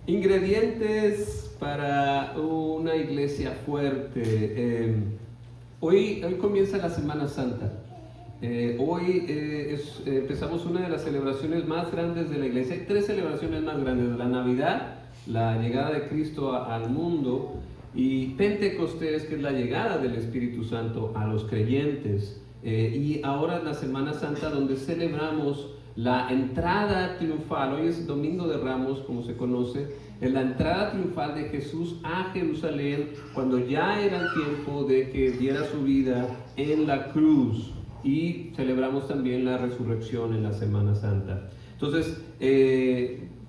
Ingredientes para una iglesia fuerte. Hoy comienza la Semana Santa. Empezamos una de las celebraciones más grandes de la iglesia. Hay tres celebraciones más grandes: la Navidad, la llegada de Cristo al mundo, y Pentecostés, que es la llegada del Espíritu Santo a los creyentes. Y ahora la Semana Santa, donde celebramos la entrada triunfal. Hoy es Domingo de Ramos, como se conoce, en la entrada triunfal de Jesús a Jerusalén, cuando ya era el tiempo de que diera su vida en la cruz. Y celebramos también la resurrección en la Semana Santa. Entonces,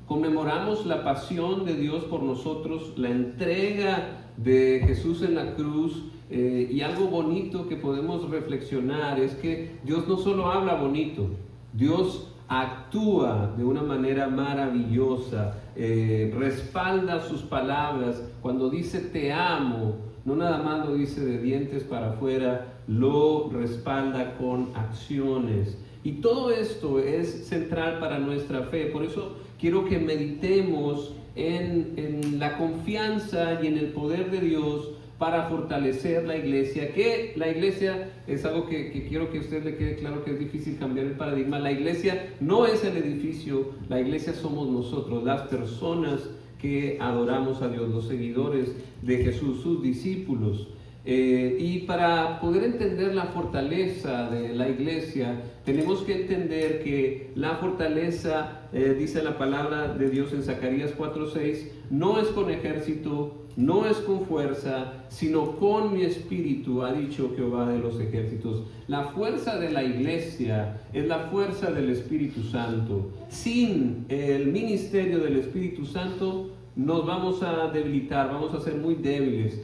conmemoramos la pasión de Dios por nosotros, la entrega de Jesús en la cruz. Y algo bonito que podemos reflexionar es que Dios no solo habla bonito, Dios actúa de una manera maravillosa, respalda sus palabras. Cuando dice te amo, no nada más lo dice de dientes para afuera, lo respalda con acciones. Y todo esto es central para nuestra fe. Por eso quiero que meditemos en la confianza y en el poder de Dios para fortalecer la iglesia. Que la iglesia es algo que quiero que a usted le quede claro, que es difícil cambiar el paradigma. La iglesia no es el edificio, la iglesia somos nosotros, las personas que adoramos a Dios, los seguidores de Jesús, sus discípulos. Y para poder entender la fortaleza de la iglesia, tenemos que entender que la fortaleza, dice la palabra de Dios en Zacarías 4:6, no es con ejército, no es con fuerza, sino con mi espíritu, ha dicho Jehová de los ejércitos. La fuerza de la iglesia es la fuerza del Espíritu Santo. Sin el ministerio del Espíritu Santo nos vamos a debilitar, vamos a ser muy débiles.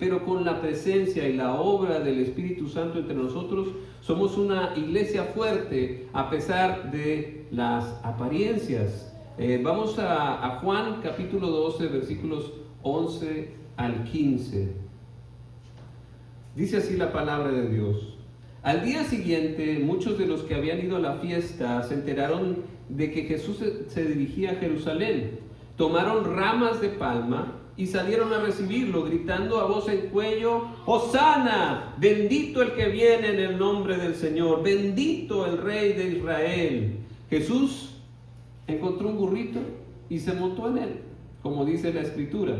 Pero con la presencia y la obra del Espíritu Santo entre nosotros, somos una iglesia fuerte a pesar de las apariencias. Vamos a Juan capítulo 12, versículos 11 al 15. Dice así la palabra de Dios: Al día siguiente, muchos de los que habían ido a la fiesta se enteraron de que Jesús se dirigía a Jerusalén. Tomaron ramas de palma y salieron a recibirlo, gritando a voz en cuello: ¡Hosana! Bendito el que viene en el nombre del Señor, bendito el Rey de Israel. Jesús encontró un burrito y se montó en él, como dice la Escritura: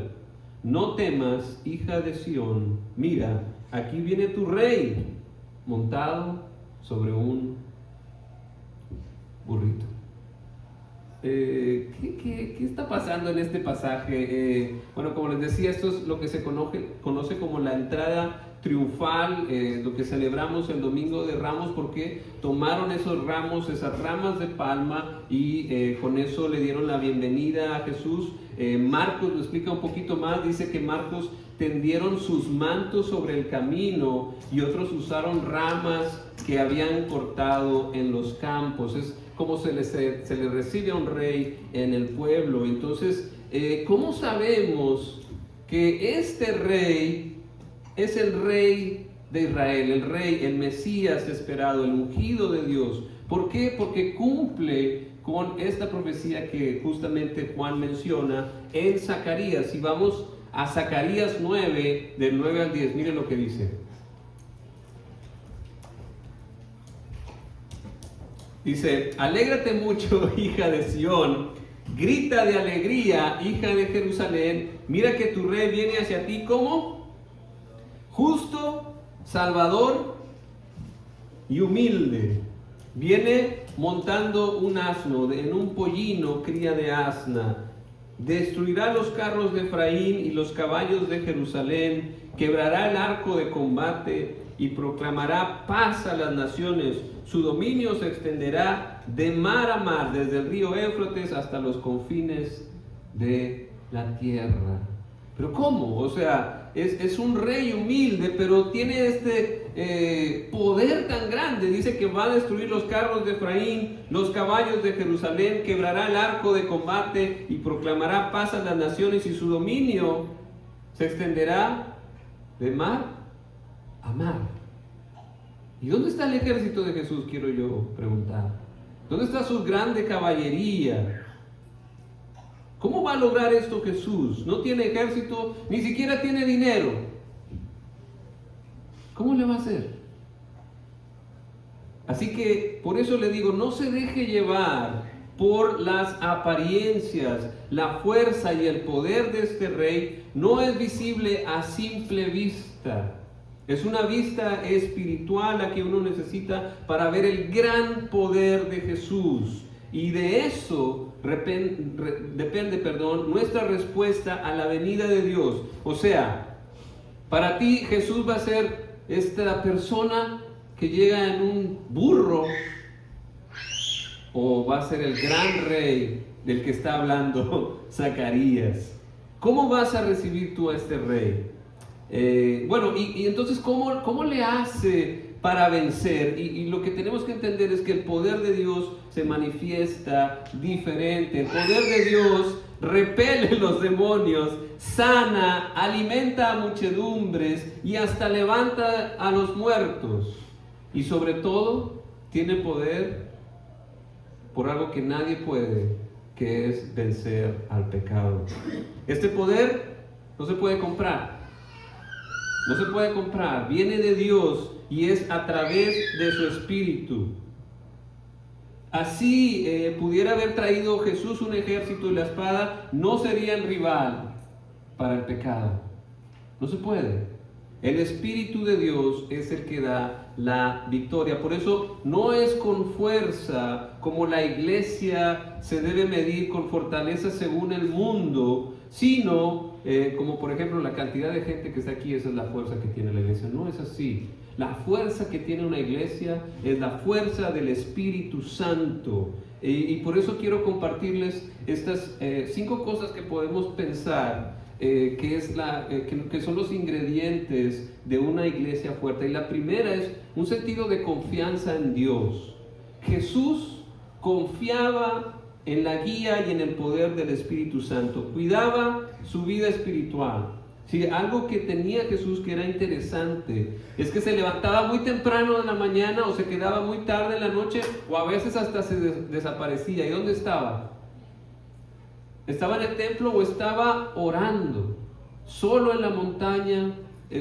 No temas, hija de Sión, mira, aquí viene tu rey, montado sobre un burrito. ¿Qué está pasando en este pasaje? Bueno, como les decía, esto es lo que se conoce como la entrada triunfal, lo que celebramos el Domingo de Ramos, porque tomaron esos ramos, esas ramas de palma, y con eso le dieron la bienvenida a Jesús. Marcos lo explica un poquito más, dice que Marcos tendieron sus mantos sobre el camino y otros usaron ramas que habían cortado en los campos. Es como se le recibe a un rey en el pueblo. Entonces, ¿cómo sabemos que este rey es el rey de Israel, el rey, el Mesías esperado, el ungido de Dios? ¿Por qué? Porque cumple con esta profecía que justamente Juan menciona en Zacarías. Y vamos a Zacarías 9, del 9 al 10, miren lo que dice. Dice: Alégrate mucho, hija de Sión, grita de alegría, hija de Jerusalén, mira que tu rey viene hacia ti como justo, salvador y humilde. Viene montando un asno, en un pollino cría de asna. Destruirá los carros de Efraín y los caballos de Jerusalén, quebrará el arco de combate y proclamará paz a las naciones. Su dominio se extenderá de mar a mar, desde el río Éufrates hasta los confines de la tierra. ¿Pero cómo? O sea, es un rey humilde, pero tiene este poder tan grande. Dice que va a destruir los carros de Efraín, los caballos de Jerusalén, quebrará el arco de combate y proclamará paz a las naciones, y su dominio se extenderá de mar a mar. ¿Y dónde está el ejército de Jesús? Quiero yo preguntar. ¿Dónde está su grande caballería? ¿Cómo va a lograr esto Jesús? No tiene ejército, ni siquiera tiene dinero. ¿Cómo le va a hacer? Así que por eso le digo, no se deje llevar por las apariencias. La fuerza y el poder de este rey no es visible a simple vista. Es una vista espiritual la que uno necesita para ver el gran poder de Jesús. Y de eso depende, nuestra respuesta a la venida de Dios. O sea, para ti Jesús va a ser esta persona que llega en un burro, o va a ser el gran rey del que está hablando Zacarías. ¿Cómo vas a recibir tú a este rey? Y entonces, ¿cómo le hace para vencer? Y lo que tenemos que entender es que el poder de Dios se manifiesta diferente. El poder de Dios repele los demonios, sana, alimenta a muchedumbres y hasta levanta a los muertos. Y sobre todo, tiene poder por algo que nadie puede, que es vencer al pecado. Este poder no se puede comprar. No se puede comprar, viene de Dios y es a través de su Espíritu. Así pudiera haber traído Jesús un ejército y la espada, no serían rival para el pecado. No se puede. El Espíritu de Dios es el que da la victoria. Por eso no es con fuerza como la iglesia se debe medir, con fortaleza según el mundo, sino como por ejemplo la cantidad de gente que está aquí, esa es la fuerza que tiene la iglesia. No es así. La fuerza que tiene una iglesia es la fuerza del Espíritu Santo. Y por eso quiero compartirles estas 5 cosas que podemos pensar que son los ingredientes de una iglesia fuerte. Y la primera es un sentido de confianza en Dios. Jesús confiaba en la guía y en el poder del Espíritu Santo. Cuidaba su vida espiritual. Sí, algo que tenía Jesús que era interesante es que se levantaba muy temprano en la mañana o se quedaba muy tarde en la noche, o a veces hasta se desaparecía. ¿Y dónde estaba? ¿Estaba en el templo o estaba orando? Solo en la montaña,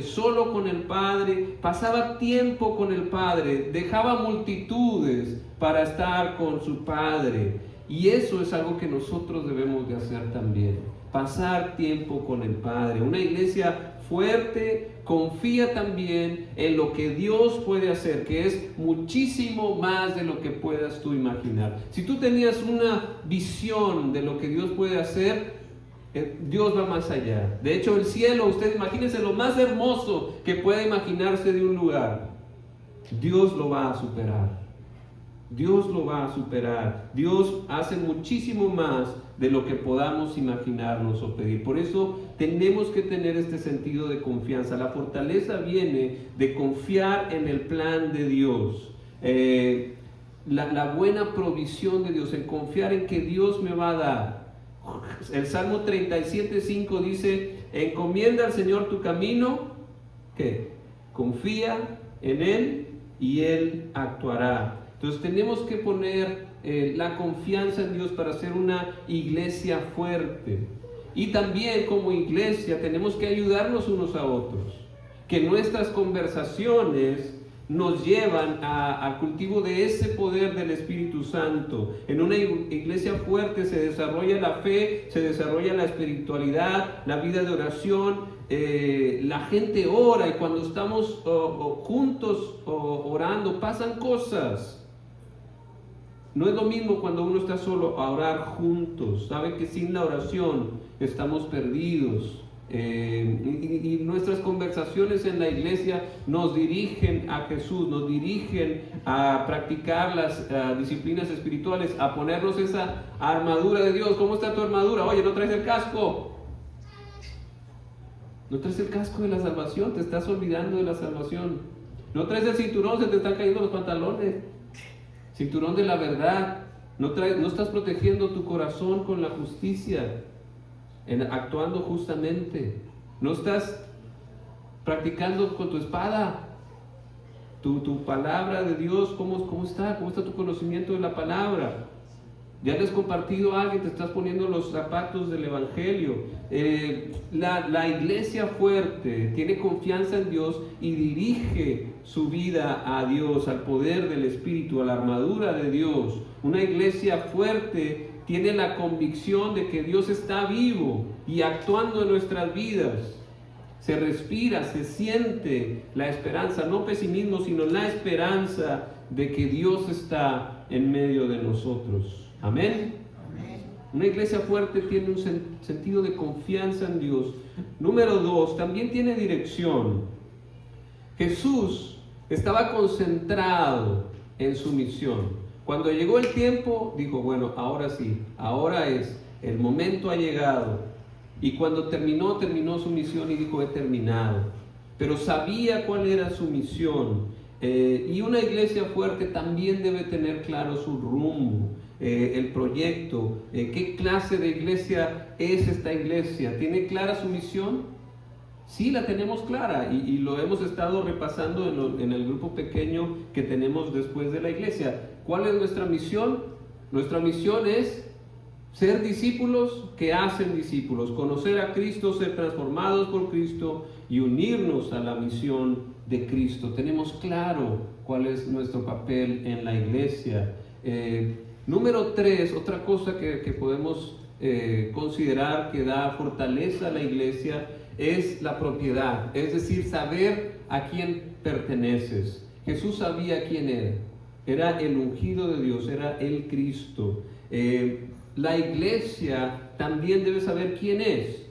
solo con el Padre. Pasaba tiempo con el Padre, dejaba multitudes para estar con su Padre. Y eso es algo que nosotros debemos de hacer también, pasar tiempo con el Padre. Una iglesia fuerte confía también en lo que Dios puede hacer, que es muchísimo más de lo que puedas tú imaginar. Si tú tenías una visión de lo que Dios puede hacer, Dios va más allá. De hecho, el cielo, ustedes imagínense lo más hermoso que pueda imaginarse de un lugar. Dios lo va a superar. Dios lo va a superar. Dios hace muchísimo más de lo que podamos imaginarnos o pedir. Por eso tenemos que tener este sentido de confianza. La fortaleza viene de confiar en el plan de Dios. La buena provisión de Dios, en confiar en que Dios me va a dar. El Salmo 37:5 dice: encomienda al Señor tu camino, ¿qué? Confía en Él y Él actuará. Entonces tenemos que poner la confianza en Dios para ser una iglesia fuerte. Y también como iglesia tenemos que ayudarnos unos a otros. Que nuestras conversaciones nos llevan al cultivo de ese poder del Espíritu Santo. En una iglesia fuerte se desarrolla la fe, se desarrolla la espiritualidad, la vida de oración. La gente ora, y cuando estamos juntos orando pasan cosas. No es lo mismo cuando uno está solo a orar juntos. Sabe que sin la oración estamos perdidos. Y nuestras conversaciones en la iglesia nos dirigen a Jesús, nos dirigen a practicar las disciplinas espirituales, a ponernos esa armadura de Dios. ¿Cómo está tu armadura? Oye, ¿no traes el casco? No traes el casco de la salvación, te estás olvidando de la salvación. No traes el cinturón, se te están cayendo los pantalones. Cinturón de la verdad. No estás protegiendo tu corazón con la justicia, actuando justamente. No estás practicando con tu espada. Tu palabra de Dios, ¿cómo está? ¿Cómo está tu conocimiento de la palabra? Ya les he compartido a alguien, te estás poniendo los zapatos del Evangelio. La iglesia fuerte tiene confianza en Dios y dirige su vida a Dios, al poder del Espíritu, a la armadura de Dios. Una iglesia fuerte tiene la convicción de que Dios está vivo y actuando en nuestras vidas. Se respira, se siente la esperanza, no pesimismo, sino la esperanza de que Dios está en medio de nosotros. Amén. Una iglesia fuerte tiene un sentido de confianza en Dios. Número 2, también tiene dirección. Jesús estaba concentrado en su misión. Cuando llegó el tiempo, dijo, bueno, ahora sí, ahora es, el momento ha llegado. Y cuando terminó su misión y dijo, he terminado. Pero sabía cuál era su misión. Y una iglesia fuerte también debe tener claro su rumbo. El proyecto, qué clase de iglesia es esta iglesia. ¿Tiene clara su misión? Sí, la tenemos clara y lo hemos estado repasando en el grupo pequeño que tenemos después de la iglesia. ¿Cuál es nuestra misión? Nuestra misión es ser discípulos que hacen discípulos, conocer a Cristo, ser transformados por Cristo y unirnos a la misión de Cristo. Tenemos claro cuál es nuestro papel en la iglesia. Número 3, otra cosa que podemos considerar que da fortaleza a la iglesia es la propiedad, es decir, saber a quién perteneces. Jesús sabía quién era el ungido de Dios, era el Cristo. La iglesia también debe saber quién es.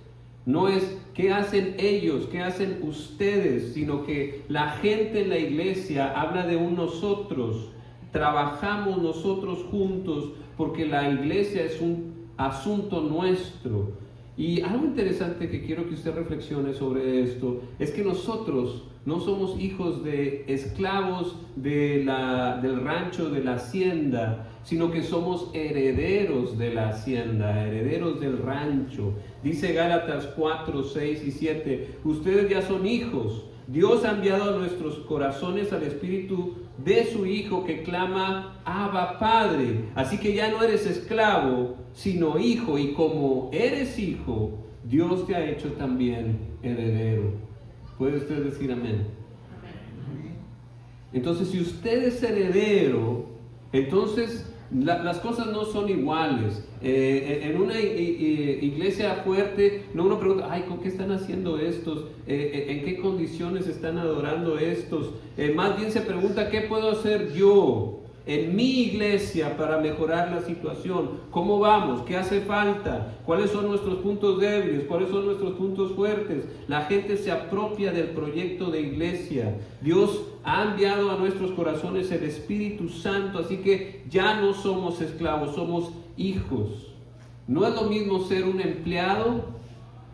No es qué hacen ellos, qué hacen ustedes, sino que la gente en la iglesia habla de un nosotros. Trabajamos nosotros juntos porque la iglesia es un asunto nuestro. Y algo interesante que quiero que usted reflexione sobre esto es que nosotros no somos hijos de esclavos del rancho, de la hacienda, sino que somos herederos de la hacienda, herederos del rancho. Dice Gálatas 4, 6 y 7, ustedes ya son hijos. Dios ha enviado a nuestros corazones al Espíritu de su Hijo que clama, Abba Padre. Así que ya no eres esclavo, sino hijo. Y como eres hijo, Dios te ha hecho también heredero. ¿Puede usted decir amén? Entonces, si usted es heredero, entonces las cosas no son iguales. En una iglesia fuerte, no uno pregunta, ay, ¿con qué están haciendo estos? ¿En qué condiciones están adorando estos? Más bien se pregunta, ¿qué puedo hacer yo en mi iglesia para mejorar la situación? ¿Cómo vamos? ¿Qué hace falta? ¿Cuáles son nuestros puntos débiles? ¿Cuáles son nuestros puntos fuertes? La gente se apropia del proyecto de iglesia. Dios ha enviado a nuestros corazones el Espíritu Santo, así que ya no somos esclavos, somos hijos. No es lo mismo ser un empleado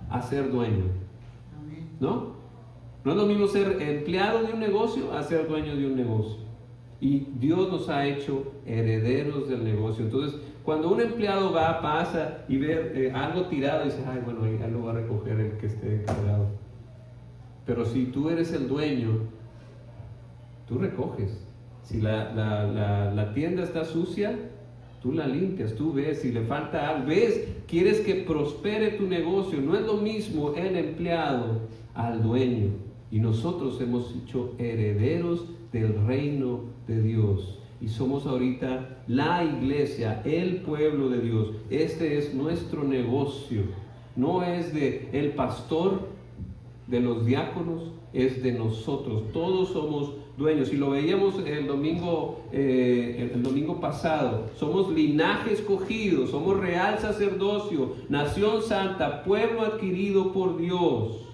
a ser dueño, ¿no? No es lo mismo ser empleado de un negocio a ser dueño de un negocio. Y Dios nos ha hecho herederos del negocio. Entonces, cuando un empleado pasa y ve algo tirado, dice, ay, bueno, ya lo va a recoger el que esté encargado. Pero si tú eres el dueño, tú recoges. Si la tienda está sucia, tú la limpias, tú ves si le falta algo, ves, quieres que prospere tu negocio. No es lo mismo el empleado al dueño. Y nosotros hemos hecho herederos del reino de Dios. Y somos ahorita la iglesia, el pueblo de Dios. Este es nuestro negocio. No es de el pastor, de los diáconos, es de nosotros. Todos somos dueños. Y lo veíamos el domingo pasado. Somos linaje escogido, somos real sacerdocio, nación santa, pueblo adquirido por Dios.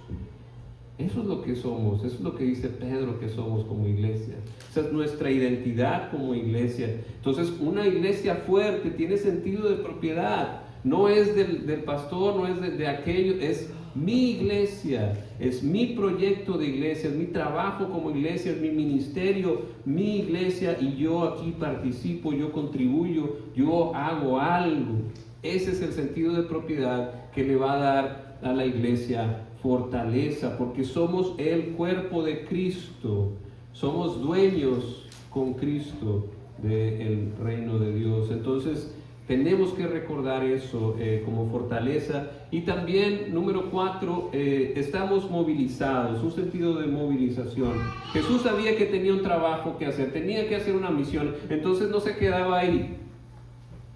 Eso es lo que somos, eso es lo que dice Pedro que somos como iglesia. Esa es nuestra identidad como iglesia. Entonces, una iglesia fuerte tiene sentido de propiedad. No es del pastor, no es de aquello, es mi iglesia, es mi proyecto de iglesia, es mi trabajo como iglesia, es mi ministerio, mi iglesia, y yo aquí participo, yo contribuyo, yo hago algo. Ese es el sentido de propiedad que le va a dar a la iglesia fortaleza, porque somos el cuerpo de Cristo, somos dueños con Cristo del reino de Dios. Entonces, Tenemos que recordar eso como fortaleza. Y también, número 4, estamos movilizados, un sentido de movilización. Jesús sabía que tenía un trabajo que hacer, tenía que hacer una misión, entonces no se quedaba ahí,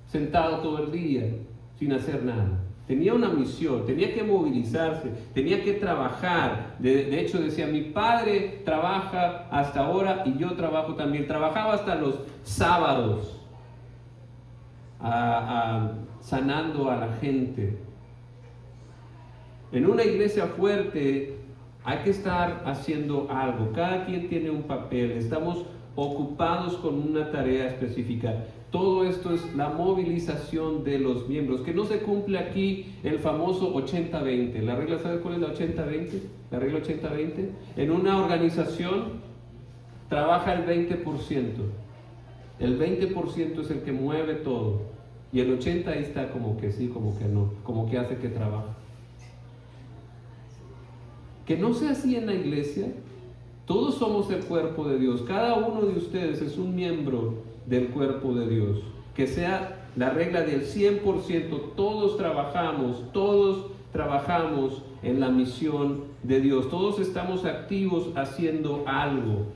sentado todo el día, sin hacer nada. Tenía una misión, tenía que movilizarse, tenía que trabajar. De hecho decía, mi padre trabaja hasta ahora y yo trabajo también. Trabajaba hasta los sábados, sanando a la gente. En una iglesia fuerte hay que estar haciendo algo. Cada quien tiene un papel. Estamos ocupados con una tarea específica. Todo esto es la movilización de los miembros, que no se cumple aquí el famoso 80-20. La regla, ¿sabes cuál es la 80-20? La regla 80-20. En una organización trabaja el 20%. El 20% es el que mueve todo. Y el 80% ahí está como que sí, como que no, como que hace que trabaja. Que no sea así en la iglesia. Todos somos el cuerpo de Dios. Cada uno de ustedes es un miembro del cuerpo de Dios. Que sea la regla del 100%. Todos trabajamos en la misión de Dios. Todos estamos activos haciendo algo.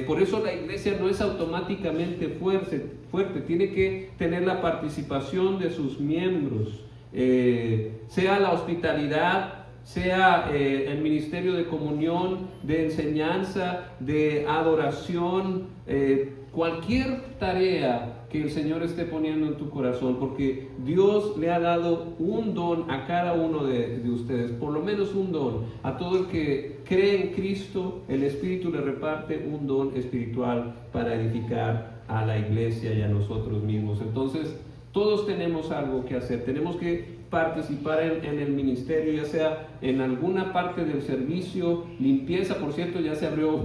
Por eso la iglesia no es automáticamente fuerte. Tiene que tener la participación de sus miembros. Sea la hospitalidad, sea el ministerio de comunión, de enseñanza, de adoración, cualquier tarea que el Señor esté poniendo en tu corazón, porque Dios le ha dado un don a cada uno de ustedes, por lo menos un don. A todo el que cree en Cristo, el Espíritu le reparte un don espiritual para edificar a la iglesia y a nosotros mismos. Entonces, todos tenemos algo que hacer, tenemos que participar en el ministerio, ya sea en alguna parte del servicio, limpieza. Por cierto, ya se abrió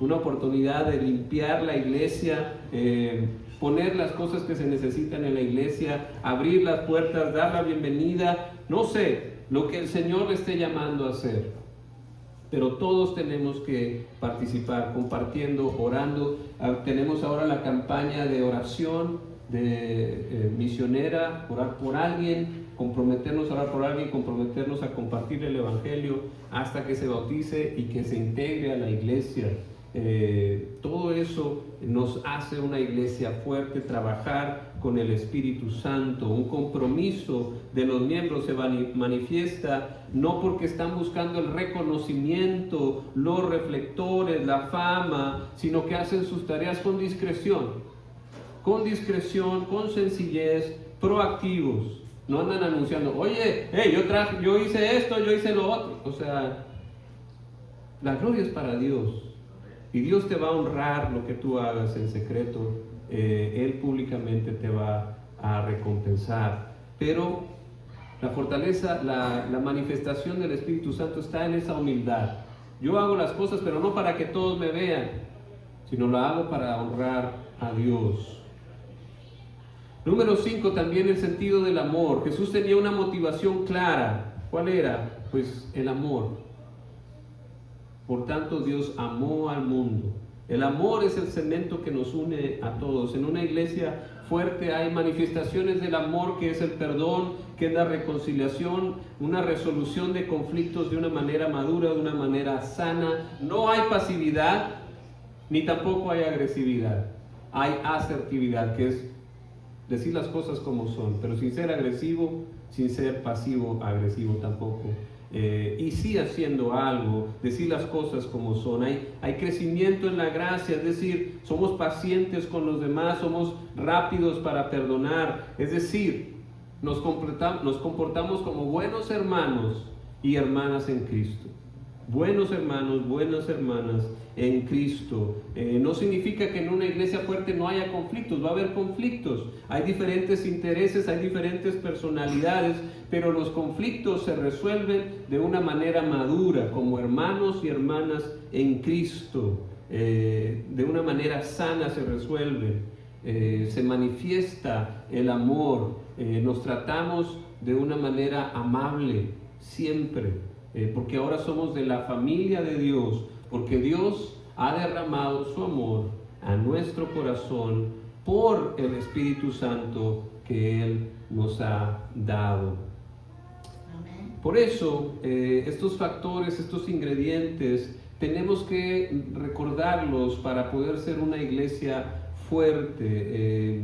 una oportunidad de limpiar la iglesia, poner las cosas que se necesitan en la iglesia, abrir las puertas, dar la bienvenida, no sé, lo que el Señor le esté llamando a hacer. Pero todos tenemos que participar, compartiendo, orando. Tenemos ahora la campaña de oración, misionera, orar por alguien, comprometernos a orar por alguien, comprometernos a compartir el Evangelio hasta que se bautice y que se integre a la iglesia. Todo eso nos hace una iglesia fuerte. Trabajar con el Espíritu Santo, un compromiso de los miembros se manifiesta no porque están buscando el reconocimiento, los reflectores, la fama, sino que hacen sus tareas con discreción, con sencillez, proactivos. No andan anunciando, oye, yo hice esto, yo hice lo otro. O sea, la gloria es para Dios. Y Dios te va a honrar lo que tú hagas en secreto. Él públicamente te va a recompensar. Pero la fortaleza, la manifestación del Espíritu Santo está en esa humildad. Yo hago las cosas, pero no para que todos me vean, sino lo hago para honrar a Dios. Número 5, también el sentido del amor. Jesús tenía una motivación clara. ¿Cuál era? Pues el amor. Por tanto, Dios amó al mundo. El amor es el cemento que nos une a todos. En una iglesia fuerte hay manifestaciones del amor, que es el perdón, que es la reconciliación, una resolución de conflictos de una manera madura, de una manera sana. No hay pasividad, ni tampoco hay agresividad. Hay asertividad, que es decir las cosas como son, pero sin ser agresivo, sin ser pasivo-agresivo tampoco. Y sí haciendo algo, decir las cosas como son. Hay crecimiento en la gracia, es decir, somos pacientes con los demás, somos rápidos para perdonar, es decir, nos comportamos como buenos hermanos y hermanas en Cristo. Buenos hermanos, buenas hermanas en Cristo. No significa que en una iglesia fuerte no haya conflictos. Va a haber conflictos, hay diferentes intereses, hay diferentes personalidades, pero los conflictos se resuelven de una manera madura, como hermanos y hermanas en Cristo. De una manera sana se resuelven. Se manifiesta el amor. Nos tratamos de una manera amable siempre. Porque ahora somos de la familia de Dios, porque Dios ha derramado su amor a nuestro corazón por el Espíritu Santo que que Él nos ha dado. Por eso, estos factores, estos ingredientes, tenemos que recordarlos para poder ser una iglesia fuerte.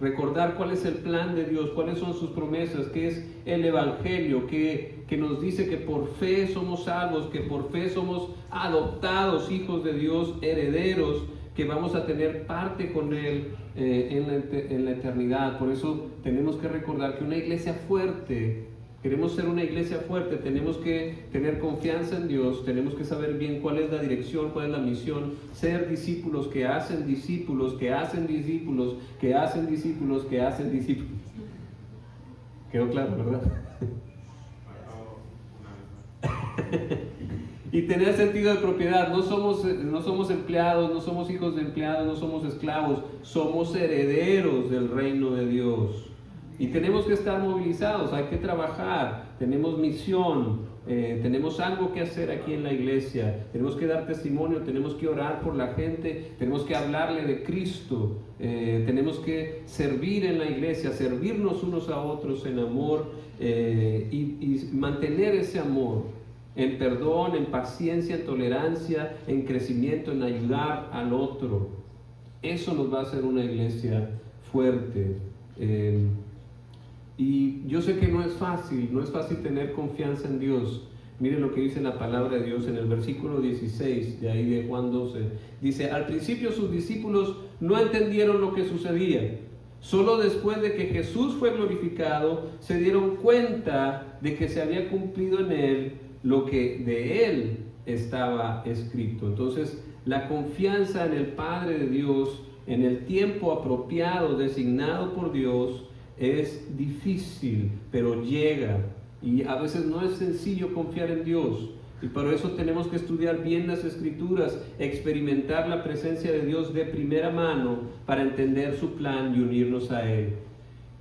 Recordar cuál es el plan de Dios, cuáles son sus promesas, qué es el Evangelio, que nos dice que por fe somos salvos, que por fe somos adoptados hijos de Dios, herederos, que vamos a tener parte con Él en la eternidad. Por eso tenemos que recordar que una iglesia fuerte, queremos ser una iglesia fuerte, tenemos que tener confianza en Dios, tenemos que saber bien cuál es la dirección, cuál es la misión, ser discípulos que hacen discípulos, que hacen discípulos, que hacen discípulos, que hacen discípulos. ¿Quedó claro, verdad? Y tener sentido de propiedad. No somos empleados, no somos hijos de empleados, no somos esclavos, somos herederos del reino de Dios. Y tenemos que estar movilizados, hay que trabajar, tenemos misión, tenemos algo que hacer aquí en la iglesia, tenemos que dar testimonio, tenemos que orar por la gente, tenemos que hablarle de Cristo, tenemos que servir en la iglesia, servirnos unos a otros en amor y mantener ese amor en perdón, en paciencia, en tolerancia, en crecimiento, en ayudar al otro. Eso nos va a hacer una iglesia fuerte. Y yo sé que no es fácil tener confianza en Dios. Miren lo que dice la palabra de Dios en el versículo 16, de ahí de Juan 12. Dice, al principio sus discípulos no entendieron lo que sucedía. Solo después de que Jesús fue glorificado, se dieron cuenta de que se había cumplido en Él lo que de Él estaba escrito. Entonces, la confianza en el Padre de Dios, en el tiempo apropiado, designado por Dios, es difícil, pero llega. Y a veces no es sencillo confiar en Dios. Y por eso tenemos que estudiar bien las Escrituras, experimentar la presencia de Dios de primera mano para entender su plan y unirnos a Él.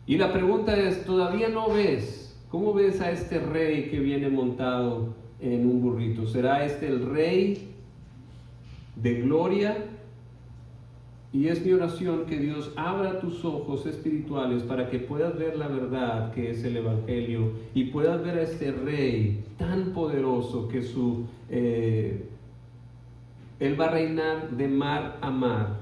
Y la pregunta es, ¿todavía no ves? ¿Cómo ves a este rey que viene montado en un burrito? ¿Será este el rey de gloria? Y es mi oración que Dios abra tus ojos espirituales para que puedas ver la verdad que es el Evangelio y puedas ver a este rey tan poderoso que Él va a reinar de mar a mar.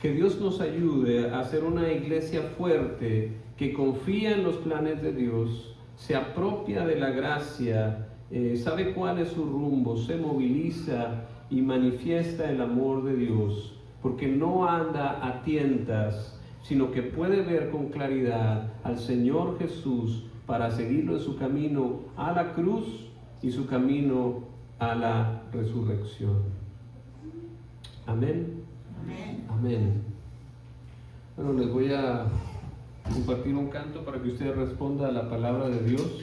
Que Dios nos ayude a ser una iglesia fuerte que confía en los planes de Dios, se apropia de la gracia, sabe cuál es su rumbo, se moviliza y manifiesta el amor de Dios, porque no anda a tientas, sino que puede ver con claridad al Señor Jesús para seguirlo en su camino a la cruz y su camino a la resurrección. Amén. Amén. Amén. Bueno, les voy a compartir un canto para que usted responda a la palabra de Dios.